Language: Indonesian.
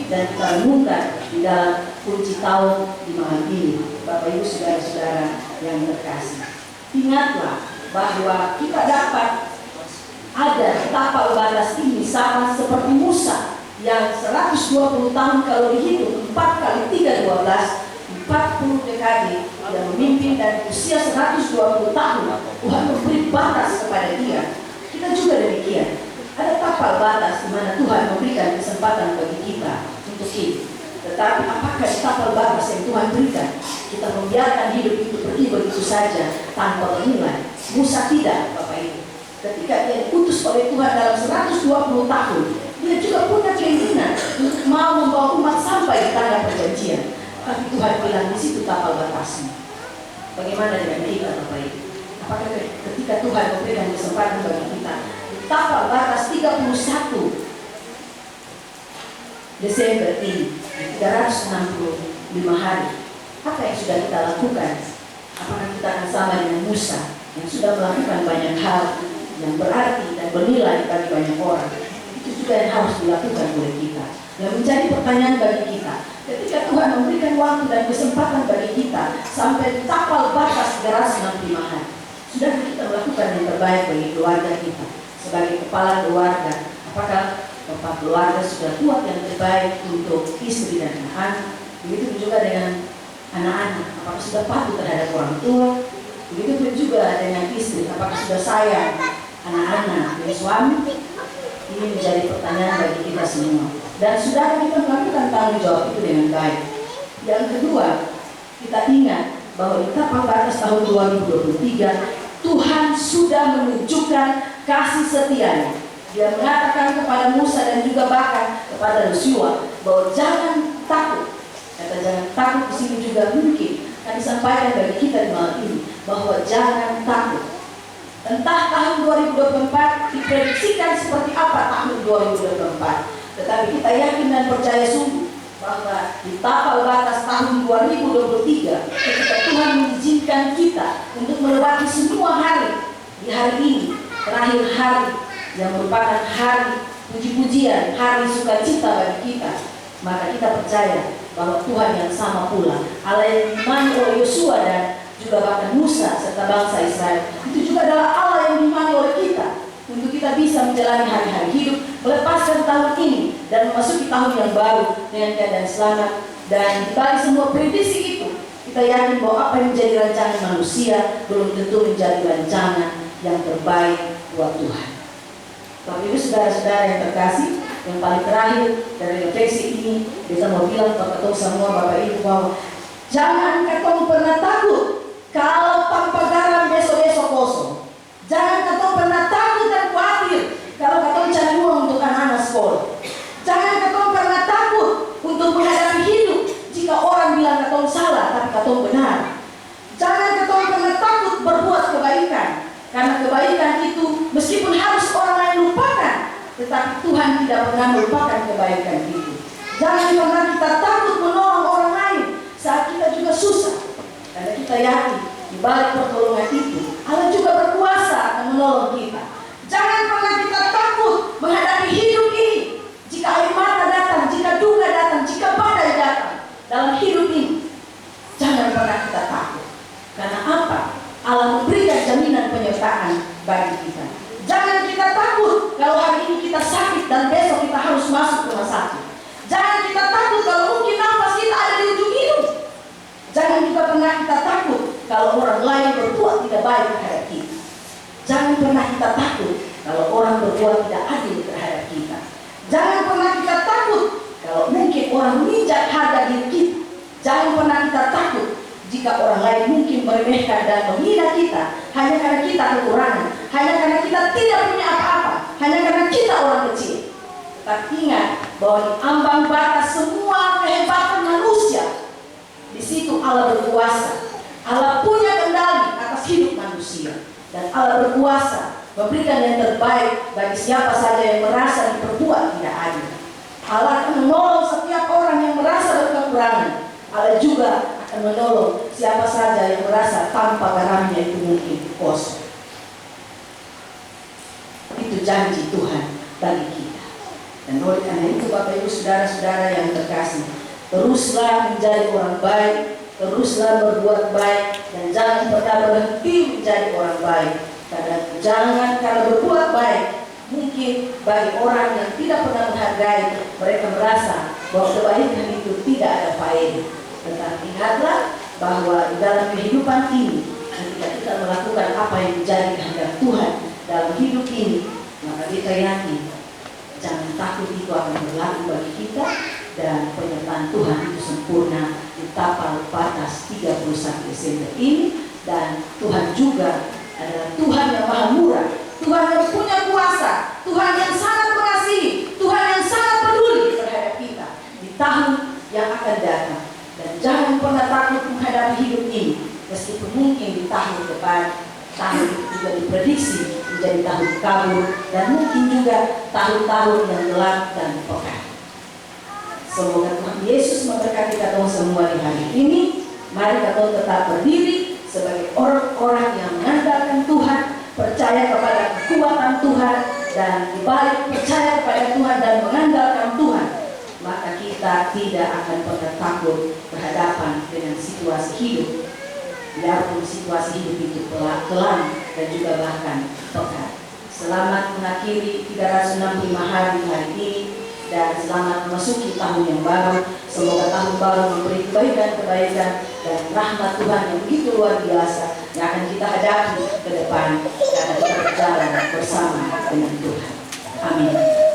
dan kita renungkan di dalam kunci tahun di malam ini. Bapak Ibu saudara-saudara yang terkasih, ingatlah bahwa kita dapat ada tapal batas ini sama seperti Musa yang 120 tahun kalau dihitung 4 kali 3 12 40 dekade yang memimpin dan usia 120 tahun. Tuhan memberi batas kepada dia. Kita juga demikian. Ada tapal batas di mana Tuhan memberikan kesempatan bagi kita untuk hidup. Tetapi apakah di tapal batas yang Tuhan berikan kita membiarkan hidup itu pergi begitu saja tanpa bernilai? Musa tidak, Bapak Ibu. Ketika dia diutus oleh Tuhan dalam 120 tahun, dia juga punya keinginan untuk mau membawa umat sampai di tanah perjanjian. Tapi Tuhan bilang di situ tapal batasnya. Bagaimana dengan kita, Bapak Ibu? Apakah ketika Tuhan memberikan kesempatan bagi kita tapal batas 31 Desember ini 365 hari, apa yang sudah kita lakukan? Apakah kita akan sama dengan Musa yang sudah melakukan banyak hal yang berarti dan bernilai bagi banyak orang? Itu juga yang harus dilakukan oleh kita. Yang menjadi pertanyaan bagi kita, ketika Tuhan memberikan waktu dan kesempatan bagi kita sampai tapal batas 365 hari, sudah kita melakukan yang terbaik bagi keluarga kita? Sebagai kepala keluarga, apakah bapak keluarga sudah buat yang terbaik untuk istri dan anak? Begitu juga dengan anak-anak, apakah sudah patuh terhadap orang tua? Begitu juga dengan istri, apakah sudah sayang anak-anak dan suami? Ini menjadi pertanyaan bagi kita semua. Dan sudah kita melakukan tanggung jawab itu dengan baik. Yang kedua, kita ingat bahwa di tapal batas tahun 2023 Tuhan sudah menunjukkan kasih setianya. Dia mengatakan kepada Musa dan juga bahkan kepada Yosua bahwa jangan takut. Kata jangan takut di sini juga mungkin akan disampaikan bagi kita di malam ini bahwa jangan takut. Entah tahun 2024 diprediksikan seperti apa tahun 2024. Tetapi kita yakin dan percaya sungguh bahwa di tapal batas tahun 2023 ketika Tuhan mengizinkan kita untuk melewati semua hari di hari ini, terakhir hari yang merupakan hari puji-pujian, hari sukacita bagi kita, maka kita percaya bahwa Tuhan yang sama pula, Allah yang diimani oleh Yosua dan juga bahkan Musa serta bangsa Israel, itu juga adalah Allah yang diimani oleh kita untuk kita bisa menjalani hari-hari hidup, melepaskan tahun ini dan memasuki tahun yang baru dengan keadaan selamat. Dan dibalik semua prediksi itu, kita yakin bahwa apa yang menjadi rancangan manusia belum tentu menjadi rancangan yang terbaik buat Tuhan. Bapak Ibu saudara-saudara yang terkasih, yang paling terakhir dari refleksi ini, kita mau bilang kepada kita semua Bapak Ibu bahwa jangan katong pernah takut kalau tanpa garam besok-besok kosong. Jangan katong pernah takut dan khawatir kalau katong cari uang untuk anak-anak sekolah. Jangan katong pernah takut untuk menghadapi hidup jika orang bilang katong salah tapi katong benar. Jangan katong pernah takut berbuat kebaikan, karena kebaikan itu meskipun harus orang lain lupakan, tetapi Tuhan tidak pernah melupakan kebaikan itu. Jangan pernah kita takut menolong orang lain saat kita juga susah, karena kita yakin di balik pertolongan itu Allah juga berkuasa akan menolong kita. Jangan pernah kita takut menghadapi hidup ini. Jika air mata datang, jika duka datang, jika badai datang dalam hidup ini, jangan pernah kita takut. Karena apa? Allah memberikan jaminan penyertaan bagi kita. Jangan kita takut kalau hari ini kita sakit dan besok kita harus masuk rumah sakit. Jangan kita takut kalau mungkin nafas kita ada di ujung hidung. Jangan juga pernah kita takut kalau orang lain berbuat tidak baik terhadap kita. Jangan pernah kita takut kalau orang berbuat tidak adil terhadap kita. Jangan pernah kita takut kalau mungkin orang menginjak harga diri kita. Jangan pernah kita takut jika orang lain mungkin meremehkan dan menghina kita hanya karena kita kekurangan, hanya karena kita tidak punya apa-apa, hanya karena kita orang kecil. Tapi ingat bahwa di ambang batas semua kehebatan manusia, di situ Allah berkuasa. Allah punya kendali atas hidup manusia, dan Allah berkuasa memberikan yang terbaik bagi siapa saja yang merasa diperbuat tidak adil. Allah akan menolong setiap orang yang merasa berkekurangan. Allah juga akan menolong siapa saja yang merasa tanpa garamnya itu mungkin kosong. Itu janji Tuhan bagi kita. Dan oleh karena itu Bapak Ibu saudara-saudara yang terkasih, teruslah menjadi orang baik, teruslah berbuat baik, dan jangan pernah berhenti menjadi orang baik. Karena jangan kalau berbuat baik, mungkin bagi orang yang tidak pernah menghargai, mereka merasa bahwa kebaikan itu tidak ada faedah. Tetapi ingatlah bahwa di dalam kehidupan ini, ketika kita melakukan apa yang menjadi kehendak Tuhan dalam hidup ini, maka kita yakin jangan takut itu akan berlaku bagi kita, dan penyertaan Tuhan itu sempurna di tapal batas 31 Desember ini. Dan Tuhan juga adalah Tuhan yang maha murah, Tuhan yang punya kuasa, Tuhan yang sangat mengasihi, Tuhan yang sangat peduli terhadap kita di tahun yang akan datang. Dan jangan pernah takut menghadapi hidup ini, meskipun mungkin di tahun depan, tahun itu juga diprediksi menjadi tahun kabur, dan mungkin juga tahun-tahun yang gelap dan pekat. Semoga Tuhan Yesus memberkati kita semua di hari ini. Mari kita tetap berdiri sebagai orang-orang yang mengandalkan Tuhan, percaya kepada kekuatan Tuhan, dan dibalik percaya kepada Tuhan dan mengandalkan Tuhan, maka kita tidak akan pernah takut berhadapan dengan situasi hidup, biarpun situasi hidup itu kelam dan juga bahkan pekat. Selamat mengakhiri 365 hari ini, dan selamat memasuki tahun yang baru. Semoga tahun baru memberi kebaikan-kebaikan dan rahmat Tuhan yang begitu luar biasa yang akan kita hadapi ke depan, karena kita berjalan bersama dengan Tuhan. Amin.